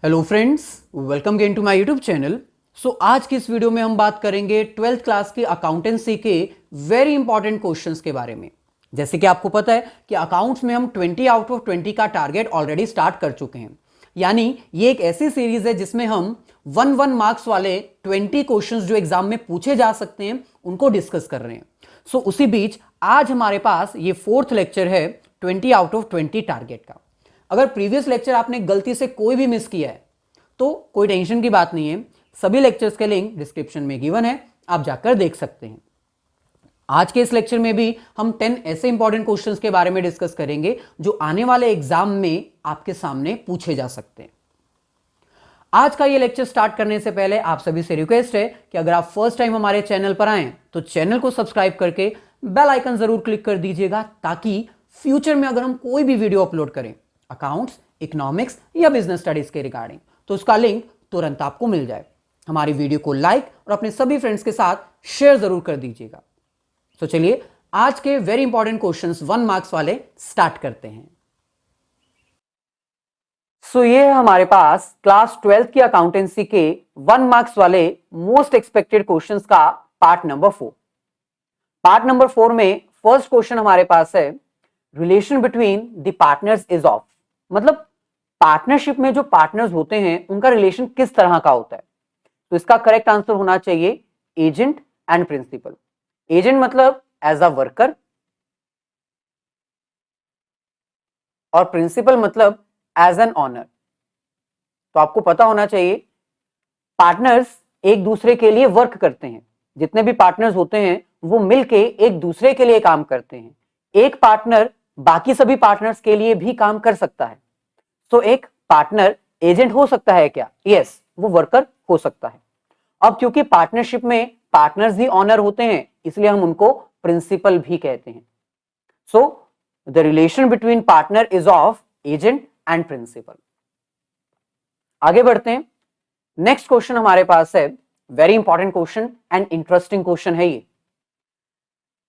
Hello friends, welcome again to my YouTube channel. आज की इस वीडियो में हम बात करेंगे 12th क्लास की अकाउंटेंसी के वेरी इंपॉर्टेंट क्वेश्चंस के बारे में। जैसे कि आपको पता है कि अकाउंट्स में हम 20 आउट ऑफ 20 का टारगेट ऑलरेडी स्टार्ट कर चुके हैं। यानी ये एक ऐसी सीरीज है जिसमें हम 1 मार्क्स वाले 20 क्वेश्चंस जो एग्जाम में पूछे जा सकते हैं उनको डिस्कस कर रहे हैं। उसी बीच आज हमारे पास ये 4th लेक्चर है 20 आउट ऑफ 20 टारगेट का। अगर प्रीवियस लेक्चर आपने गलती से कोई भी मिस किया है तो कोई टेंशन की बात नहीं है, सभी लेक्चर्स के लिंक डिस्क्रिप्शन में गिवन है, आप जाकर देख सकते हैं। आज के इस लेक्चर में भी हम 10 ऐसे इंपॉर्टेंट क्वेश्चंस के बारे में डिस्कस करेंगे जो आने वाले एग्जाम में आपके सामने पूछे जा सकते हैं। आज का ये लेक्चर स्टार्ट करने से पहले आप सभी से रिक्वेस्ट है कि अगर आप फर्स्ट टाइम हमारे चैनल पर आए तो चैनल को सब्सक्राइब करके बेल आइकन जरूर क्लिक कर दीजिएगा, ताकि फ्यूचर में अगर हम कोई भी वीडियो अपलोड करें अकाउंट्स, इकोनॉमिक्स या बिजनेस स्टडीज के रिगार्डिंग तो उसका लिंक तुरंत आपको मिल जाए। हमारी वीडियो को लाइक और अपने सभी फ्रेंड्स के साथ शेयर जरूर कर दीजिएगा। तो चलिए आज के वेरी इंपॉर्टेंट क्वेश्चंस 1 मार्क्स वाले स्टार्ट करते हैं। ये है हमारे पास क्लास 12th की अकाउंटेंसी के 1 मार्क्स वाले मोस्ट एक्सपेक्टेड क्वेश्चंस का पार्ट नंबर 4। पार्ट नंबर 4 में फर्स्ट क्वेश्चन हमारे पास है, relation between the partners is of. मतलब पार्टनरशिप में जो पार्टनर्स होते हैं उनका रिलेशन किस तरह का होता है। तो इसका करेक्ट आंसर होना चाहिए एजेंट एंड प्रिंसिपल। एजेंट मतलब एज अ वर्कर और प्रिंसिपल मतलब एज एन ऑनर। तो आपको पता होना चाहिए पार्टनर्स एक दूसरे के लिए वर्क करते हैं। जितने भी पार्टनर्स होते हैं वो मिलके एक दूसरे के लिए काम करते हैं। एक पार्टनर बाकी सभी पार्टनर्स के लिए भी काम कर सकता है। तो एक पार्टनर एजेंट हो सकता है क्या? यस, वो वर्कर हो सकता है। अब क्योंकि पार्टनरशिप में पार्टनर्स ही ऑनर होते हैं इसलिए हम उनको प्रिंसिपल भी कहते हैं। So the relation between partner is of agent and principal. आगे बढ़ते हैं। नेक्स्ट क्वेश्चन हमारे पास है, very important question and interesting question है ये।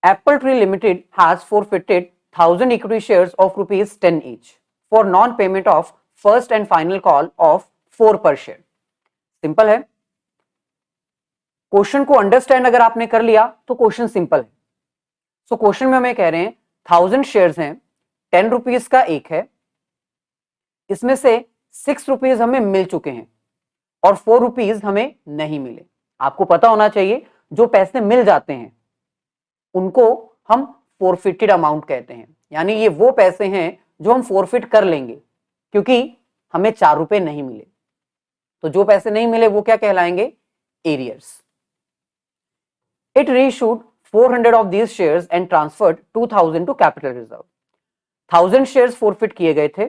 Apple tree limited has forfeited 1000 equity shares of rupees 10 each for non-payment of first and final call of 4 per share। Simple है, question को अंडरस्टैंड अगर आपने कर लिया तो क्वेश्चन सिंपल है। क्वेश्चन में हमें कह रहे हैं 1000 शेयर्स हैं, 10 रुपीज का एक है, इसमें से 6 रुपीज हमें मिल चुके हैं और 4 रुपीज हमें नहीं मिले। आपको पता होना चाहिए जो पैसे मिल जाते हैं उनको हम फोरफिटेड अमाउंट कहते हैं। यानी ये वो पैसे हैं जो हम फोरफिट कर लेंगे क्योंकि हमें 4 रुपए नहीं मिले। तो जो पैसे नहीं मिले वो क्या कहलाएंगे? Arrears. It reissued 400 of these shares and transferred 2000 to capital reserve. 1000 shares forfeit किए गए थे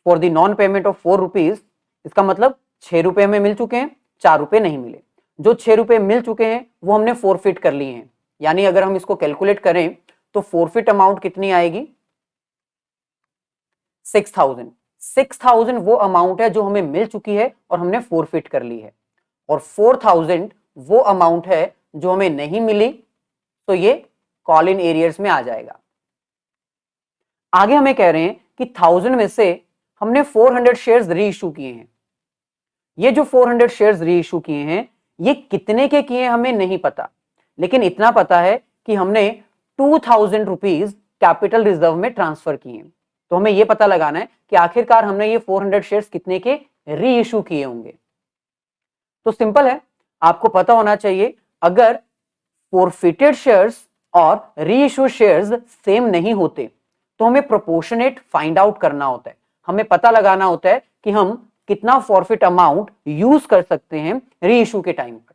for the non payment of 4 rupees. इसका मतलब 6 रुपए हमें मिल चुके हैं, 4 रुपए नहीं मिले। जो 6 रुपए मिल चुके हैं वो हमने फोरफिट कर लिए हैं। यानी अगर हम इसको कैलकुलेट करें तो फोरफिट अमाउंट कितनी आएगी? 6000। 6000 वो अमाउंट है जो हमें मिल चुकी है और हमने फोरफिट कर ली है, और 4000 वो अमाउंट है जो हमें नहीं मिली, तो ये कॉल इन एरियर्स में आ जाएगा। आगे हमें कह रहे हैं कि 1000 में से हमने 400 शेयर्स री इशू किए हैं। ये जो 400 शेयर्स री इशू किए हैं ये कितने के किए हमें नहीं पता, लेकिन इतना पता है कि हमने 2000 रुपीज कैपिटल रिजर्व में ट्रांसफर किए। तो हमें यह पता लगाना है कि आखिरकार हमने ये 400 शेयर्स कितने के री इशू किए होंगे। तो सिंपल है, आपको पता होना चाहिए अगर फोरफिटेड शेयर्स और री इशू शेयर्स सेम नहीं होते तो हमें प्रोपोर्शनेट फाइंड आउट करना होता है। हमें पता लगाना होता है कि हम कितना फॉरफिट अमाउंट यूज कर सकते हैं री इशू के टाइम पर।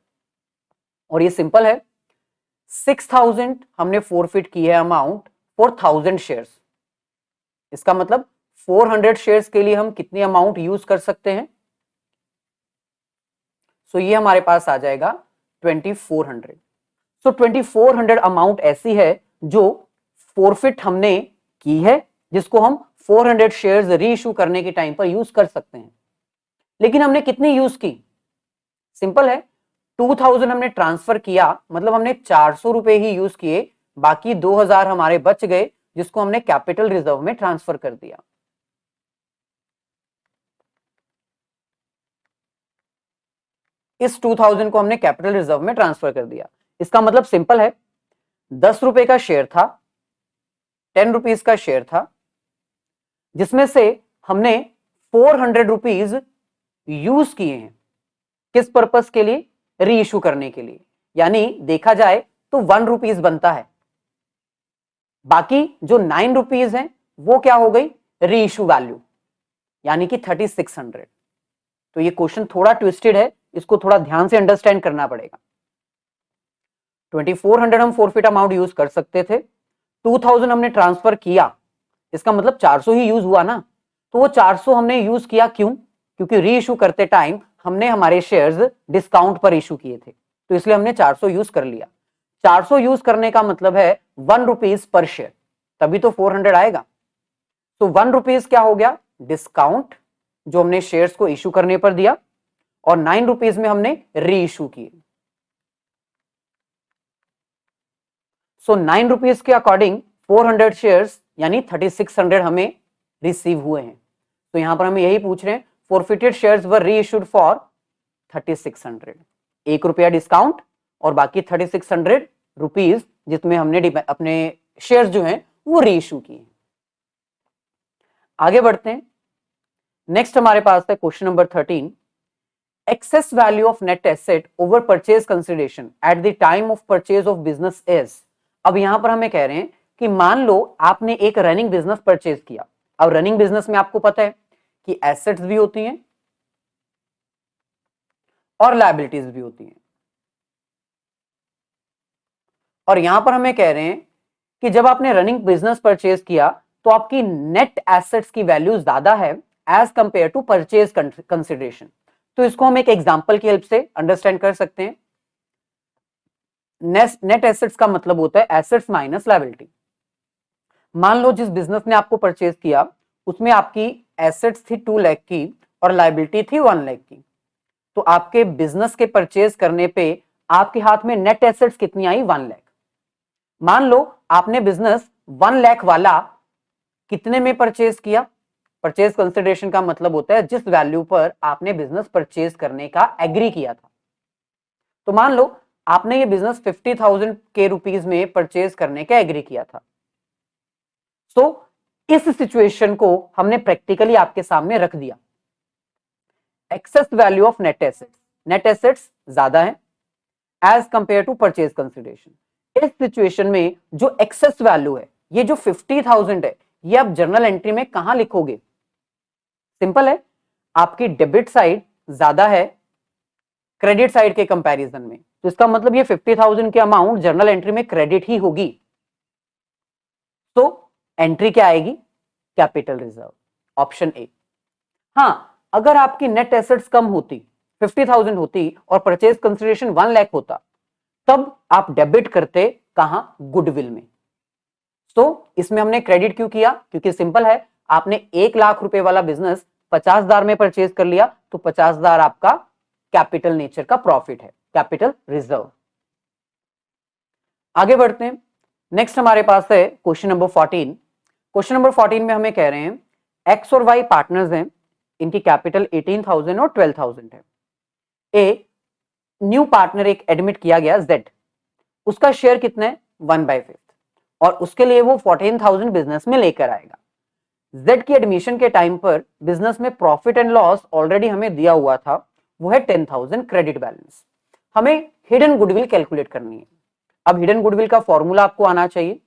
और ये सिंपल है, 6000 हमने फोरफिट की है अमाउंट फॉर 1000 शेयर्स। इसका मतलब 400 शेयर्स के लिए हम कितनी अमाउंट यूज कर सकते हैं? ये हमारे पास आ जाएगा 2400। 2400 अमाउंट ऐसी है जो फोरफिट हमने की है, जिसको हम 400 शेयर्स री इशू करने के टाइम पर यूज कर सकते हैं। लेकिन हमने कितनी यूज की? सिंपल है, 2000 हमने ट्रांसफर किया, मतलब हमने 400 रुपए ही यूज किए, बाकी 2000 हमारे बच गए जिसको हमने कैपिटल रिजर्व में ट्रांसफर कर दिया। इस 2000 को हमने कैपिटल रिजर्व में ट्रांसफर कर दिया। इसका मतलब सिंपल है, 10 रुपए का शेयर था, 10 रुपीज का शेयर था, जिसमें से हमने 400 रुपीज यूज किए हैं। किस पर्पस के लिए? री इशू करने के लिए। यानी देखा जाए तो 1 रुपीज बनता है, बाकी जो 9 रुपीज है वो क्या हो गई? री इशू वैल्यू, यानी कि 3600। तो ये क्वेश्चन थोड़ा ट्विस्टेड है, इसको थोड़ा ध्यान से अंडरस्टैंड करना पड़ेगा। 2400 हम फोरफिट अमाउंट यूज कर सकते थे, 2000 हमने ट्रांसफर किया, इसका मतलब 400 ही यूज हुआ ना। तो वो 400 हमने यूज किया, क्यों? क्योंकि री इशू करते टाइम हमने हमारे शेयर्स डिस्काउंट पर इशू किए थे, तो इसलिए हमने 400 यूज कर लिया। 400 यूज करने का मतलब है 1 रुपीज पर शेयर, तभी तो 400 आएगा। तो 1 रुपीज क्या हो गया? डिस्काउंट जो हमने शेयर्स को इशू करने पर दिया, और 9 रुपीज में हमने री इशू किए। सो 9 रुपीज के अकॉर्डिंग 400 शेयर्स यानी 3600 हमें रिसीव हुए हैं। तो यहां पर हमें यही पूछ रहे हैं, फोरफिटेड शेयर्स वर री इशूड फॉर 3600, 1 रुपया डिस्काउंट और बाकी 3600 रुपीज जिसमें हमने अपने शेयर्स जो हैं वो री इशू किए। आगे बढ़ते हैं। नेक्स्ट हमारे पास है question number 13, excess value of net asset over purchase consideration at the time of purchase of business is. अब यहां पर हमें कह रहे हैं कि मान लो आपने एक रनिंग बिजनेस परचेज किया। अब रनिंग बिजनेस में आपको पता है कि एसेट्स भी होती हैं और लायबिलिटीज भी होती हैं, और यहां पर हमें कह रहे हैं कि जब आपने रनिंग बिजनेस परचेज किया तो आपकी नेट एसेट्स की वैल्यू ज्यादा है as compare to purchase consideration. तो इसको हम एक एग्जांपल की हेल्प से अंडरस्टैंड कर सकते हैं। नेट एसेट्स का मतलब होता है एसेट्स माइनस लायबिलिटी। मान लो जिस बिजनेस ने आपको परचेज किया उसमें आपकी एसेट्स थी 2 लाख की और लायबिलिटी थी 1 लाख की। तो आपके बिजनेस के परचेज करने पे आपके हाथ में नेट एसेट्स कितनी आई? 1 लाख। मान लो आपने बिजनेस 1 लाख वाला कितने में परचेज किया? परचेज कंसिडरेशन का मतलब होता है जिस वैल्यू पर आपने बिजनेस परचेज करने का एग्री किया था। तो मान लो आपने ये बिजनेस 50,000 के रुपीज में परचेज करने का एग्री किया था। तो इस सिचुएशन को हमने प्रैक्टिकली आपके सामने रख दिया। Excess value of net assets, net assets ज्यादा है as compare to purchase consideration. इस सिचुएशन में जो एक्सेस वैल्यू है, ये जो 50,000 है, ये आप जर्नल एंट्री में कहां लिखोगे? सिंपल है, आपकी डेबिट साइड ज्यादा है क्रेडिट साइड के कंपैरिजन में। तो इसका मतलब ये 50,000 की अमाउंट जर्नल एंट्री में क्रेडिट ही होगी। तो एंट्री क्या आएगी? Capital reserve, option A. हां, अगर आपकी नेट एसेट्स कम होती, 50,000 होती और परचेज कंसिडरेशन 1 लाख होता, तब आप डेबिट करते कहां? गुडविल में। तो इसमें हमने क्रेडिट क्यों किया? क्योंकि सिंपल है, आपने 1 लाख रुपए वाला बिजनेस 50,000 में परचेज कर लिया, तो 50,000 आपका कैपिटल नेचर का प्रॉफिट है, कैपिटल रिजर्व। आगे बढ़ते हैं। नेक्स्ट हमारे पास है क्वेश्चन नंबर 14। क्वेश्चन नंबर 14 में हमें कह रहे हैं एक्स और वाई पार्टनर्स हैं, इनकी कैपिटल 18,000 और 12,000 है। ए न्यू पार्टनर एक एडमिट किया गया जेड, उसका शेयर कितना है? 1/5, और उसके लिए वो 14,000 बिजनेस में लेकर आएगा। जेड की एडमिशन के टाइम पर बिजनेस में प्रॉफिट एंड लॉस ऑलरेडी हमें दिया हुआ था, वो है 10,000 क्रेडिट बैलेंस। हमें हिडन गुडविल कैलकुलेट करनी है। अब हिडन गुडविल का फॉर्मूला आपको आना चाहिए।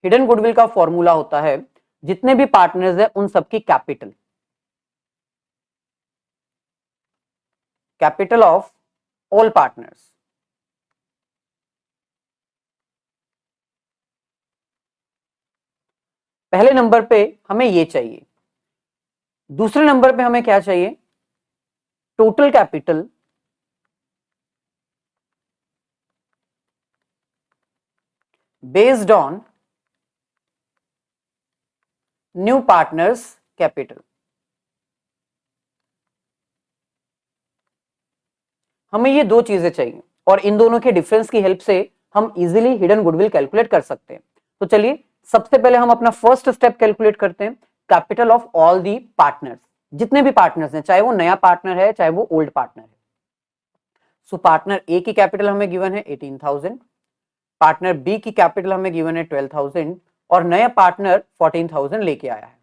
हिडन गुडविल का फॉर्मूला होता है जितने भी पार्टनर्स हैं उन सबकी capital, capital of all partners. पहले नंबर पे हमें ये चाहिए, दूसरे नंबर पे हमें क्या चाहिए? Total capital based on new partners capital. हमें ये दो चीजें चाहिए और इन दोनों के डिफरेंस की हेल्प से हम इजीली हिडन गुडविल कैलकुलेट कर सकते हैं। तो चलिए सबसे पहले हम अपना फर्स्ट स्टेप कैलकुलेट करते हैं, capital of all the partners. जितने भी पार्टनर्स हैं, चाहे वो नया पार्टनर है चाहे वो ओल्ड पार्टनर है। सो पार्टनर ए की कैपिटल हमें गिवन है 18,000, पार्टनर बी की कैपिटल हमें गिवन है 12,000 और नया पार्टनर 14,000 लेके आया है।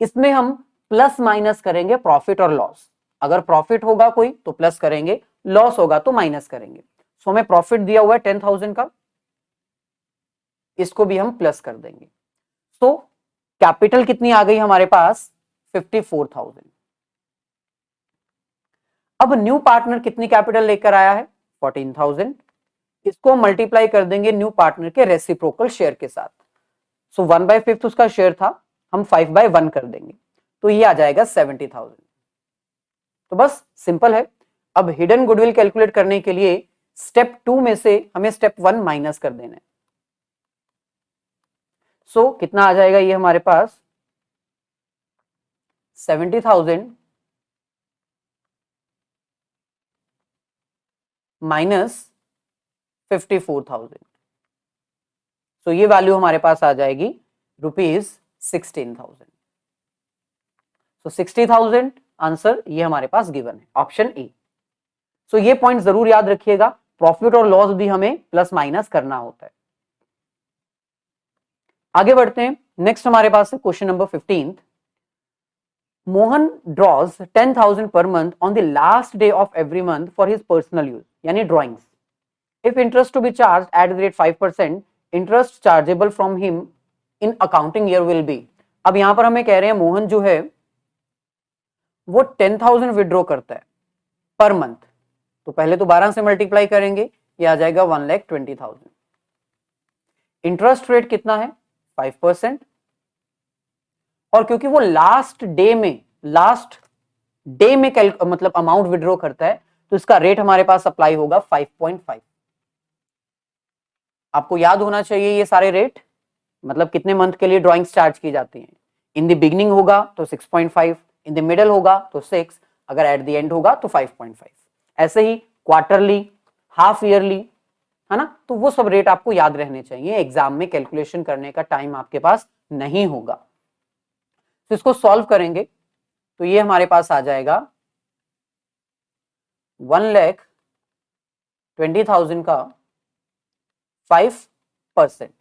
इसमें हम प्लस माइनस करेंगे प्रॉफिट और लॉस। अगर प्रॉफिट होगा कोई तो प्लस करेंगे, लॉस होगा तो माइनस करेंगे। सो हमें प्रॉफिट दिया हुआ है 10,000 का, इसको भी हम प्लस कर देंगे। सो कैपिटल कितनी आ गई हमारे पास 54,000। अब न्यू पार्टनर कितनी कैपिटल लेकर आया है 14,000, इसको मल्टीप्लाई कर देंगे न्यू पार्टनर के रेसिप्रोकल शेयर के साथ। सो 1/5 उसका शेयर था, हम 5/1 कर देंगे तो ये आ जाएगा 70,000। तो बस सिंपल है। अब हिडन गुडविल कैलकुलेट करने के लिए स्टेप 2 में से हमें स्टेप 1 माइनस कर देना है। सो कितना आ जाएगा ये हमारे पास 70,000 माइनस 54,000। सो ये वैल्यू हमारे पास आ जाएगी ₹16,000। सो 60,000 आंसर ये हमारे पास गिवन है, ऑप्शन ए। सो ये पॉइंट जरूर याद रखिएगा, प्रॉफिट और लॉस भी हमें प्लस माइनस करना होता है। आगे बढ़ते हैं। नेक्स्ट हमारे पास है question number 15। Mohan draws 10,000 per month on the last day of every month for his personal use, यानी drawings. If interest to be charge at the rate 5%, interest chargeable from him in accounting year will be. अब यहां पर हमें कह रहे हैं मोहन जो है वो 10,000 विड्रॉ करता है पर मंथ, तो पहले तो 12 से मल्टीप्लाई करेंगे, ये आ जाएगा 1,20,000। इंटरेस्ट रेट कितना है 5%, और क्योंकि वो लास्ट डे में मतलब अमाउंट विड्रॉ करता है तो इसका रेट हमारे पास अप्लाई होगा 5.5। आपको याद होना चाहिए ये सारे रेट, मतलब कितने मंथ के लिए ड्राइंग्स चार्ज की जाती हैं। इन द बिगनिंग होगा तो 6.5, इन द मिडल होगा तो 6, अगर एट द एंड होगा तो 5.5। ऐसे ही क्वार्टरली, हाफ ईयरली, है ना, तो वो सब रेट आपको याद रहने चाहिए, एग्जाम में कैलकुलेशन करने का टाइम आपके पास नहीं होगा। तो इसको सॉल्व करेंगे तो ये हमारे पास आ जाएगा 1,20,000 का 5%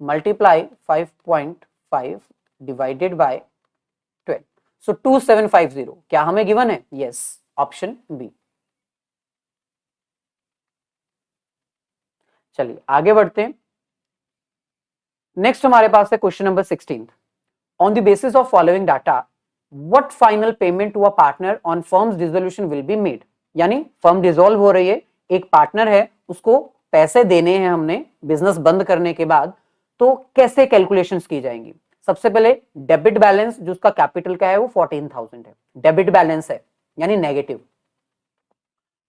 मल्टीप्लाई 5.5 डिवाइडेड बाय 12, सो 2750 क्या हमें गिवन है? Yes, option B. चलिए आगे बढ़ते हैं। नेक्स्ट हमारे पास है question number 16। On the basis of following data what final payment to a partner on firms dissolution will be made, यानी फर्म डिसॉल्व हो रही है, एक पार्टनर है, उसको पैसे देने हैं हमने बिजनेस बंद करने के बाद, तो कैसे कैलकुलेशंस की जाएंगी? सबसे पहले डेबिट बैलेंस जो उसका कैपिटल का है वो 14,000 है, डेबिट बैलेंस है यानी नेगेटिव।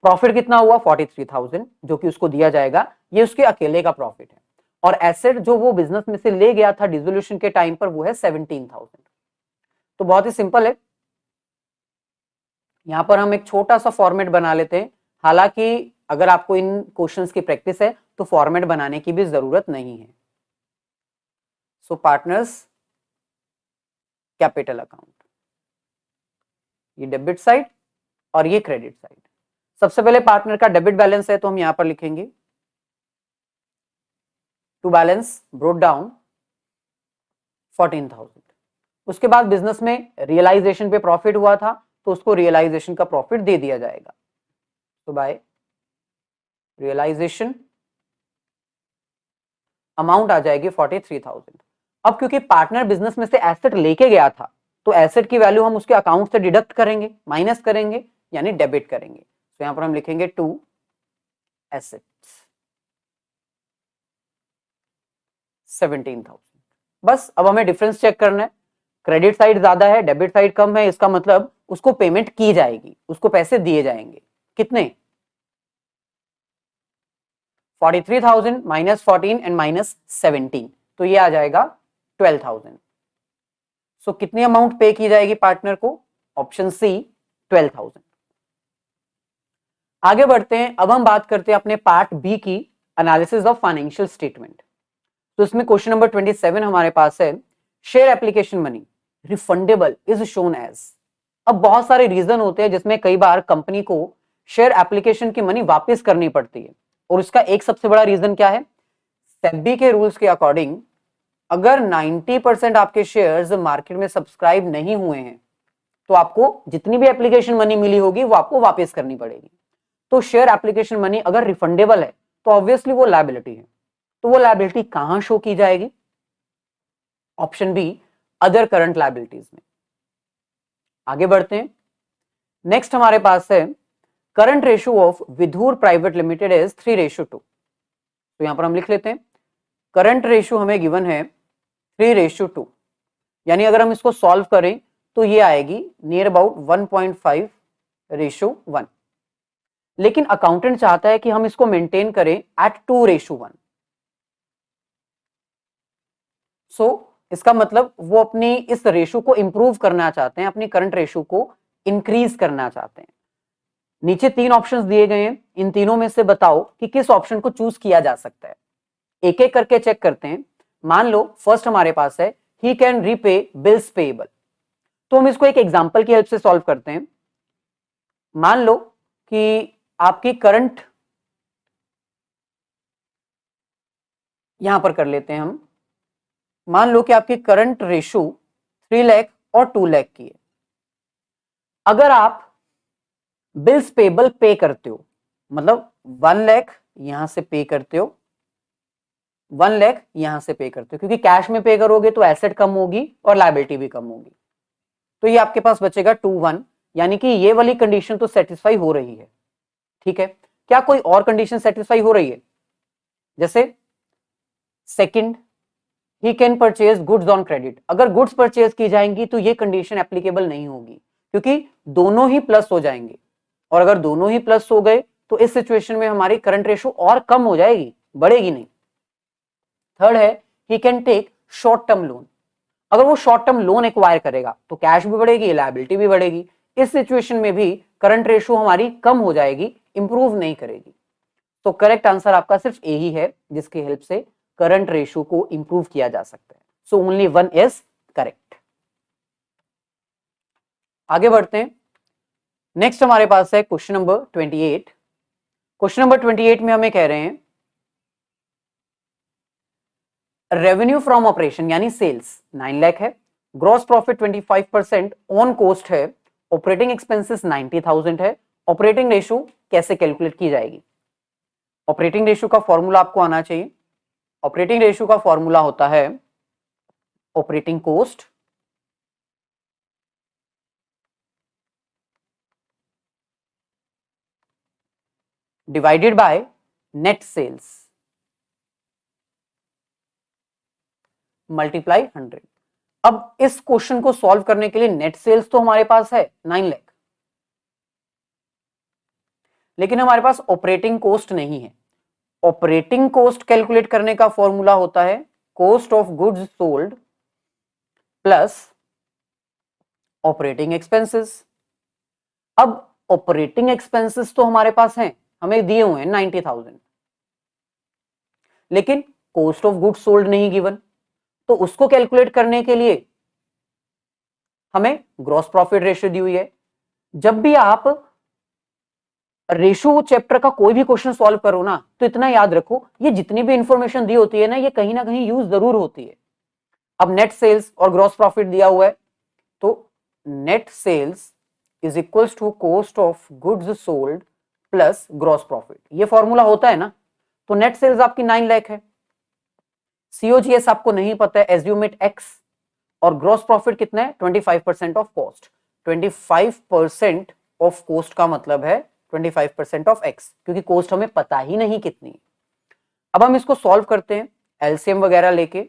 प्रॉफिट कितना हुआ 43,000 जो कि उसको दिया जाएगा, ये उसके अकेले का प्रॉफिट है। और एसेट जो वो बिजनेस में से ले गया था डिसोल्यूशन के टाइम पर वो है 17,000। तो बहुत ही सिंपल है, यहां पर हम एक छोटा सा फॉर्मेट बना लेते हैं। हालांकि अगर आपको इन क्वेश्चंस की प्रैक्टिस है तो फॉर्मेट बनाने की भी जरूरत नहीं है। सो पार्टनर्स कैपिटल अकाउंट, ये डेबिट साइड और ये क्रेडिट साइड। सबसे पहले पार्टनर का डेबिट बैलेंस है तो हम यहां पर लिखेंगे टू बैलेंस ब्रोट डाउन 14,000। उसके बाद बिजनेस में रियलाइजेशन पे प्रॉफिट हुआ था तो उसको रियलाइजेशन का प्रॉफिट दे दिया जाएगा, तो बाय रियलाइजेशन अमाउंट आ जाएगी 43,000। अब क्योंकि पार्टनर बिजनेस में से एसेट लेके गया था तो एसेट की वैल्यू हम उसके अकाउंट से डिडक्ट करेंगे, माइनस करेंगे, यानी डेबिट करेंगे। तो यहां पर हम लिखेंगे टू एसेट्स 17,000। बस अब हमें डिफरेंस चेक करना है, क्रेडिट साइड ज्यादा है डेबिट साइड कम है, इसका मतलब उसको पेमेंट की जाएगी, उसको पैसे दिए जाएंगे। कितने? 43,000 माइनस 14 एंड माइनस 17, तो ये आ जाएगा 12,000। सो कितनी अमाउंट पे की जाएगी पार्टनर को? Option C 12,000। आगे बढ़ते हैं, अब हम बात करते हैं अपने पार्ट बी की, एनालिसिस ऑफ फाइनेंशियल स्टेटमेंट। तो इसमें क्वेश्चन नंबर 27 हमारे पास है, share application money refundable is shown as. अब बहुत सारे रीजन होते हैं जिसमें कई बार कंपनी को शेयर एप्लीकेशन की मनी वापस करनी पड़ती है, और उसका एक सबसे बड़ा रीजन क्या है, सेबी के रूल्स के अकॉर्डिंग अगर 90% आपके शेयर्स मार्केट में सब्सक्राइब नहीं हुए हैं तो आपको जितनी भी एप्लीकेशन मनी मिली होगी वो आपको वापस करनी पड़ेगी। तो शेयर एप्लीकेशन मनी अगर रिफंडेबल है तो ऑब्वियसली वो लायबिलिटी है। तो वो लायबिलिटी कहां शो की जाएगी, option B, other current liabilities में। आगे बढ़ते हैं। नेक्स्ट हमारे पास है current ratio of Vidhur private limited is 3:2। तो यहां पर हम लिख लेते हैं करंट रेशियो हमें गिवन है 3:2, यानी अगर हम इसको सॉल्व करें तो ये आएगी नियर अबाउट 1.5:1। लेकिन अकाउंटेंट चाहता है कि हम इसको मेंटेन करें एट 2:1। सो इसका मतलब वो अपनी इस रेशियो को इंप्रूव करना चाहते हैं, अपनी करंट रेशियो को इंक्रीज करना चाहते हैं। नीचे 3 ऑप्शंस दिए गए हैं, इन तीनों में से बताओ कि किस ऑप्शन को चूज किया जा सकता है। एक एक करके चेक करते हैं। मान लो फर्स्ट हमारे पास है ही कैन रीपे बिल्स पेएबल, तो हम इसको एक एग्जांपल की हेल्प से सॉल्व करते हैं। मान लो कि आपकी करंट, यहां पर कर लेते हैं हम, मान लो कि आपकी करंट रेशो 3 लाख और 2 लाख की है। अगर आप बिल्स पेबल पे करते हो, मतलब 1 लाख यहां से पे करते हो, 1 लाख यहां से पे करते हो, क्योंकि कैश में पे करोगे तो एसेट कम होगी और लायबिलिटी भी कम होगी, तो ये आपके पास बचेगा 2:1, यानी कि ये वाली कंडीशन तो सेटिस्फाई हो रही है। ठीक है, क्या कोई और कंडीशन सेटिस्फाई हो रही है? जैसे second, he can purchase goods on credit. अगर गुड्स परचेज की जाएंगी तो ये कंडीशन एप्लीकेबल नहीं होगी, क्योंकि दोनों ही प्लस हो जाएंगे, और अगर दोनों ही प्लस हो गए तो इस सिचुएशन में हमारी करंट रेशो और कम हो जाएगी, बढ़ेगी नहीं। थर्ड है ही can take short term loan. अगर वो शॉर्ट टर्म लोन एक्वायर करेगा तो कैश भी बढ़ेगी, लायबिलिटी भी बढ़ेगी। इस सिचुएशन में भी करंट रेशो हमारी कम हो जाएगी, इंप्रूव नहीं करेगी। तो करेक्ट आंसर आपका सिर्फ ए ही है जिसकी हेल्प से करंट रेशो को इंप्रूव किया जा सकता है। So only 1 is correct. आगे बढ़ते हैं। नेक्स्ट हमारे पास है क्वेश्चन नंबर 28। क्वेश्चन नंबर 28 में हमें कह रहे हैं रेवेन्यू फ्रॉम ऑपरेशन यानी सेल्स 9 लाख है, ग्रॉस प्रॉफिट 25% ऑन कॉस्ट है, ऑपरेटिंग एक्सपेंसेस 90,000 है। ऑपरेटिंग रेशो कैसे कैलकुलेट की जाएगी? ऑपरेटिंग रेशो का फॉर्मूला आपको आना चाहिए। ऑपरेटिंग रेशो का फॉर्मूला होता है operating cost divided by net sales multiply 100। अब इस क्वेश्चन को सॉल्व करने के लिए नेट सेल्स तो हमारे पास है 9 लाख, लेकिन हमारे पास ऑपरेटिंग कॉस्ट नहीं है। ऑपरेटिंग कॉस्ट कैलकुलेट करने का फॉर्मूला होता है cost of goods sold plus operating expenses. अब ऑपरेटिंग एक्सपेंसेस तो हमारे पास हैं, हमें दिए हुए हैं 90,000, लेकिन कॉस्ट ऑफ गुड्स सोल्ड नहीं गिवन, तो उसको कैलकुलेट करने के लिए हमें ग्रॉस प्रॉफिट रेशियो दी हुई है। जब भी आप रेशियो चैप्टर का कोई भी क्वेश्चन सॉल्व करो ना, तो इतना याद रखो ये जितनी भी इंफॉर्मेशन दी होती है ना, ये कहीं ना कहीं यूज जरूर होती है। अब नेट सेल्स और ग्रॉस प्रॉफिट दिया हुआ है, तो net sales is equals to cost of goods sold plus gross profit, ये फॉर्मूला होता है ना। तो नेट सेल्स आपकी 9 लाख है, सीओजीएस आपको नहीं पता है, एज्यूमेट एक्स, और ग्रॉस प्रॉफिट कितना है 25% ऑफ कॉस्ट। 25% ऑफ कॉस्ट का मतलब है 25% ऑफ एक्स, क्योंकि कॉस्ट हमें पता ही नहीं कितनी। अब हम इसको सॉल्व करते हैं एलसीएम वगैरह लेके।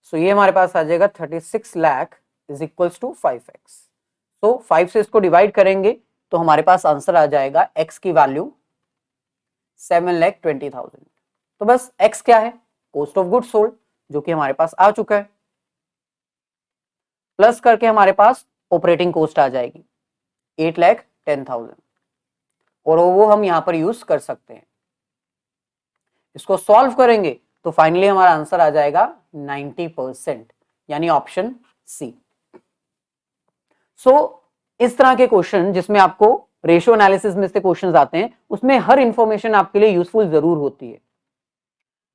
सो ये हमारे पास आ जाएगा 36 lakh is equals to 5x। तो 5 से इसको डिवाइड करेंगे तो हमारे पास आंसर आ जाएगा x की वैल्यू 7,20,000। तो बस x क्या है? कॉस्ट ऑफ गुड्स सोल्ड, जो कि हमारे पास आ चुका है। प्लस करके हमारे पास ऑपरेटिंग कॉस्ट आ जाएगी 8,10,000 और वो हम यहां पर यूज कर सकते हैं। इसको सॉल्व करेंगे तो फाइनली हमारा आंसर आ जाएगा 90%, यानी ऑप्शन सी। सो इस तरह के क्वेश्चन जिसमें आपको रेशियो एनालिसिस में से क्वेश्चंस आते हैं, उसमें हर इंफॉर्मेशन आपके लिए यूजफुल जरूर होती है।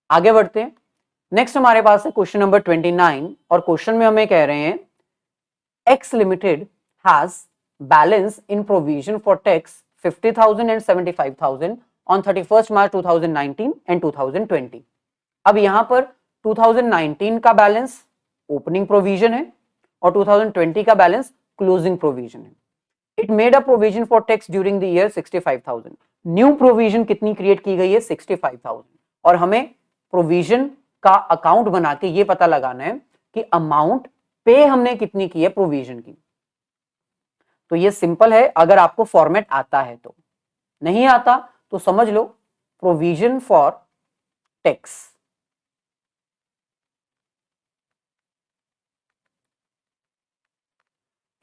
आगे बढ़ते हैं। नेक्स्ट हमारे पास है क्वेश्चन नंबर 29 और क्वेश्चन में हमें कह रहे हैं X Limited has balance in provision for tax 50,000 and 75,000 on 31st March 2019 and 2020। अब यहां पर 2019 का बैलेंस ओपनिंग प्रोविजन है और 2020 का बैलेंस क्लोजिंग प्रोविजन है। It made a provision for tax during the year 65,000। New provision कितनी क्रिएट की गई है? 65,000। और हमें प्रोविजन का अकाउंट बना के ये पता लगाना है कि अमाउंट पे हमने कितनी की है प्रोविजन की। तो ये सिंपल है अगर आपको फॉर्मेट आता है तो, नहीं आता तो समझ लो provision for tax.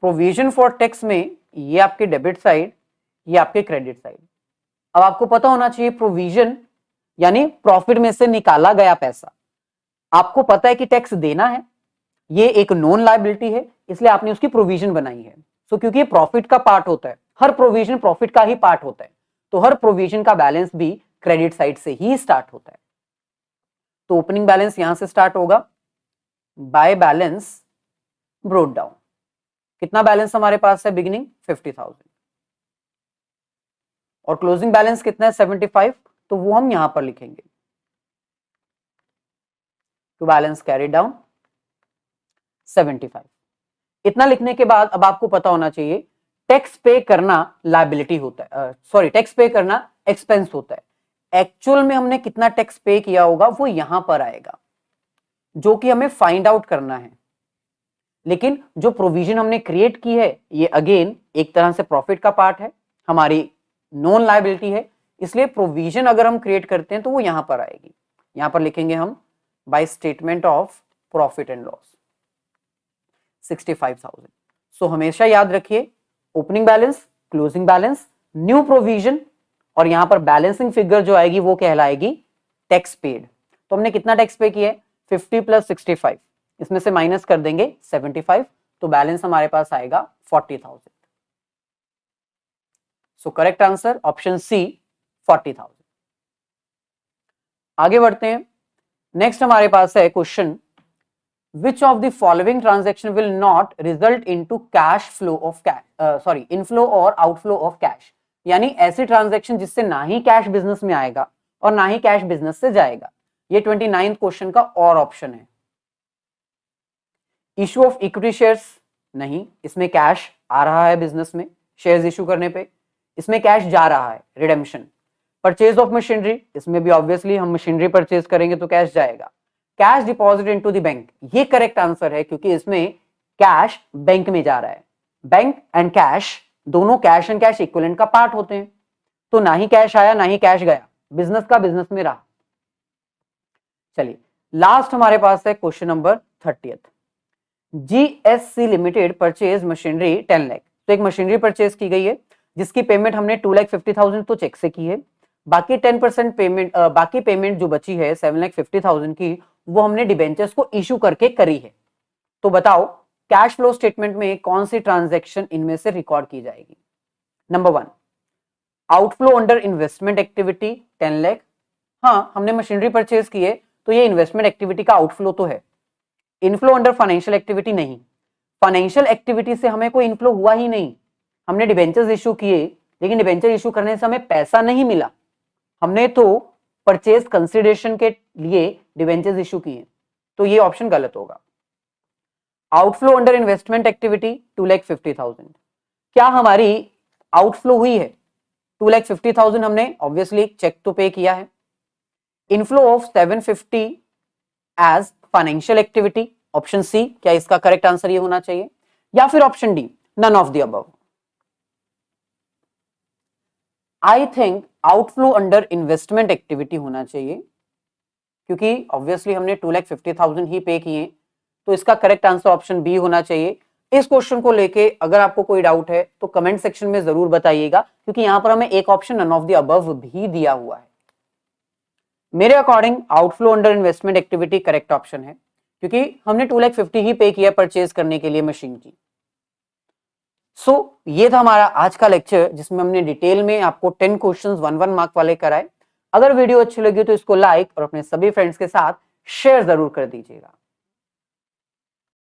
Provision for tax में ये आपके डेबिट साइड, ये आपके क्रेडिट साइड। अब आपको पता होना चाहिए प्रोविजन यानी प्रॉफिट में से निकाला गया पैसा। आपको पता है कि टैक्स देना है, ये एक नॉन लायबिलिटी है, इसलिए आपने उसकी प्रोविजन बनाई है। सो क्योंकि ये प्रॉफिट का पार्ट होता है, हर प्रोविजन प्रॉफिट का ही पार्ट होता है, तो हर प्रोविजन का बैलेंस भी क्रेडिट साइड से ही स्टार्ट होता है। तो ओपनिंग बैलेंस यहां से स्टार्ट होगा बाय बैलेंस ब्रोट डाउन। कितना बैलेंस हमारे पास है? बिगिनिंग 50,000 और क्लोजिंग बैलेंस कितना है? 75। तो वो हम यहां पर लिखेंगे टू बैलेंस कैरी डाउन 75। इतना लिखने के बाद अब आपको पता होना चाहिए टैक्स पे करना लायबिलिटी होता है, सॉरी टैक्स पे करना एक्सपेंस होता है। एक्चुअल में हमने कितना टैक्स पे किया होगा वो यहां पर आएगा, जो कि हमें फाइंड आउट करना है। लेकिन जो प्रोविजन हमने क्रिएट की है ये अगेन एक तरह से प्रॉफिट का पार्ट है, हमारी नॉन लायबिलिटी है, इसलिए प्रोविजन अगर हम क्रिएट करते हैं तो वो यहां पर आएगी। यहां पर लिखेंगे हम by statement of profit and loss 65,000। सो हमेशा याद रखिए opening balance, closing balance, new provision और यहां पर बैलेंसिंग फिगर जो आएगी वो कहलाएगी टैक्स पेड। तो हमने कितना टैक्स पे किया है? 50 प्लस 65, इसमें से माइनस कर देंगे 75, तो बैलेंस हमारे पास आएगा 40,000। So correct answer option C 40,000। आगे बढ़ते हैं। नेक्स्ट हमारे पास है question which of the following transaction will not result into cash flow of cash inflow or outflow of cash। यानी ऐसी ट्रांजैक्शन जिससे ना ही कैश बिजनेस में आएगा और ना ही कैश बिजनेस से जाएगा। ये 29 क्वेश्चन का और ऑप्शन है। इशू ऑफ इक्विटी शेयर्स नहीं, इसमें कैश आ रहा है बिजनेस में शेयर्स इशू करने पे, इसमें कैश जा रहा है रिडेम्पशन। परचेज ऑफ मशीनरी, इसमें भी ऑब्वियसली हम मशीनरी परचेज करेंगे तो कैश जाएगा। Cash deposit into the bank, ये करेक्ट आंसर है क्योंकि इसमें कैश बैंक में जा रहा है। बैंक एंड कैश दोनों कैश एंड कैश इक्विवेलेंट का पार्ट होते हैं, तो ना ही कैश आया ना ही कैश गया, बिजनेस का बिजनेस में रहा। चलिए लास्ट हमारे पास है question number 30। GSC limited purchase machinery 10 lakh. तो एक मशीनरी परचेज की गई है जिसकी पेमेंट हमने 2,50,000 तो चेक से की है, बाकी 10% पेमेंट, बाकी पेमेंट जो बची है 7,50,000 की वो हमने डिबेंचर्स को इशू करके करी है। तो बताओ कैश फ्लो स्टेटमेंट में कौन सी ट्रांजैक्शन इनमें से रिकॉर्ड की जाएगी? Number 1 outflow under investment activity 10 lakh. हाँ हमने मशीनरी परचेज की है तो ये इन्वेस्टमेंट एक्टिविटी का आउटफ्लो तो है। इनफ्लो अंडर फाइनेंशियल एक्टिविटी नहीं, फाइनेंशियल एक्टिविटी से हमें कोई इनफ्लो हुआ ही नहीं। हमने डिबेंचर्स इशू किए लेकिन डिबेंचर इशू करने से हमें पैसा नहीं मिला, हमने तो परचेज कंसिडरेशन के लिए डिबेंचर्स इशू किए, तो ये ऑप्शन गलत होगा। आउटफ्लो अंडर इन्वेस्टमेंट एक्टिविटी 2,50,000, क्या हमारी आउटफ्लो हुई है? 2,50,000 हमने ऑब्वियसली चेक तो पे किया है। Inflow of 750 as financial activity, option C, क्या इसका करेक्ट आंसर ये होना चाहिए? या फिर option D none of the above? I think outflow under investment activity होना चाहिए क्योंकि ऑब्वियसली हमने 2,50,000 ही पे किए, तो इसका करेक्ट आंसर ऑप्शन बी होना चाहिए। इस क्वेश्चन को लेके अगर आपको कोई डाउट है तो कमेंट सेक्शन में जरूर बताइएगा, क्योंकि यहां पर हमें एक option none of the above भी दिया हुआ है। मेरे according outflow under investment activity correct option है, क्योंकि हमने 2,50,000 ही पे किया परचेज करने के लिए मशीन की। ये था हमारा आज का लेक्चर, जिसमें हमने डिटेल में आपको 10 क्वेश्चंस 1-1 मार्क वाले कराए। अगर वीडियो अच्छी लगी तो इसको लाइक और अपने सभी फ्रेंड्स के साथ शेयर जरूर कर दीजिएगा।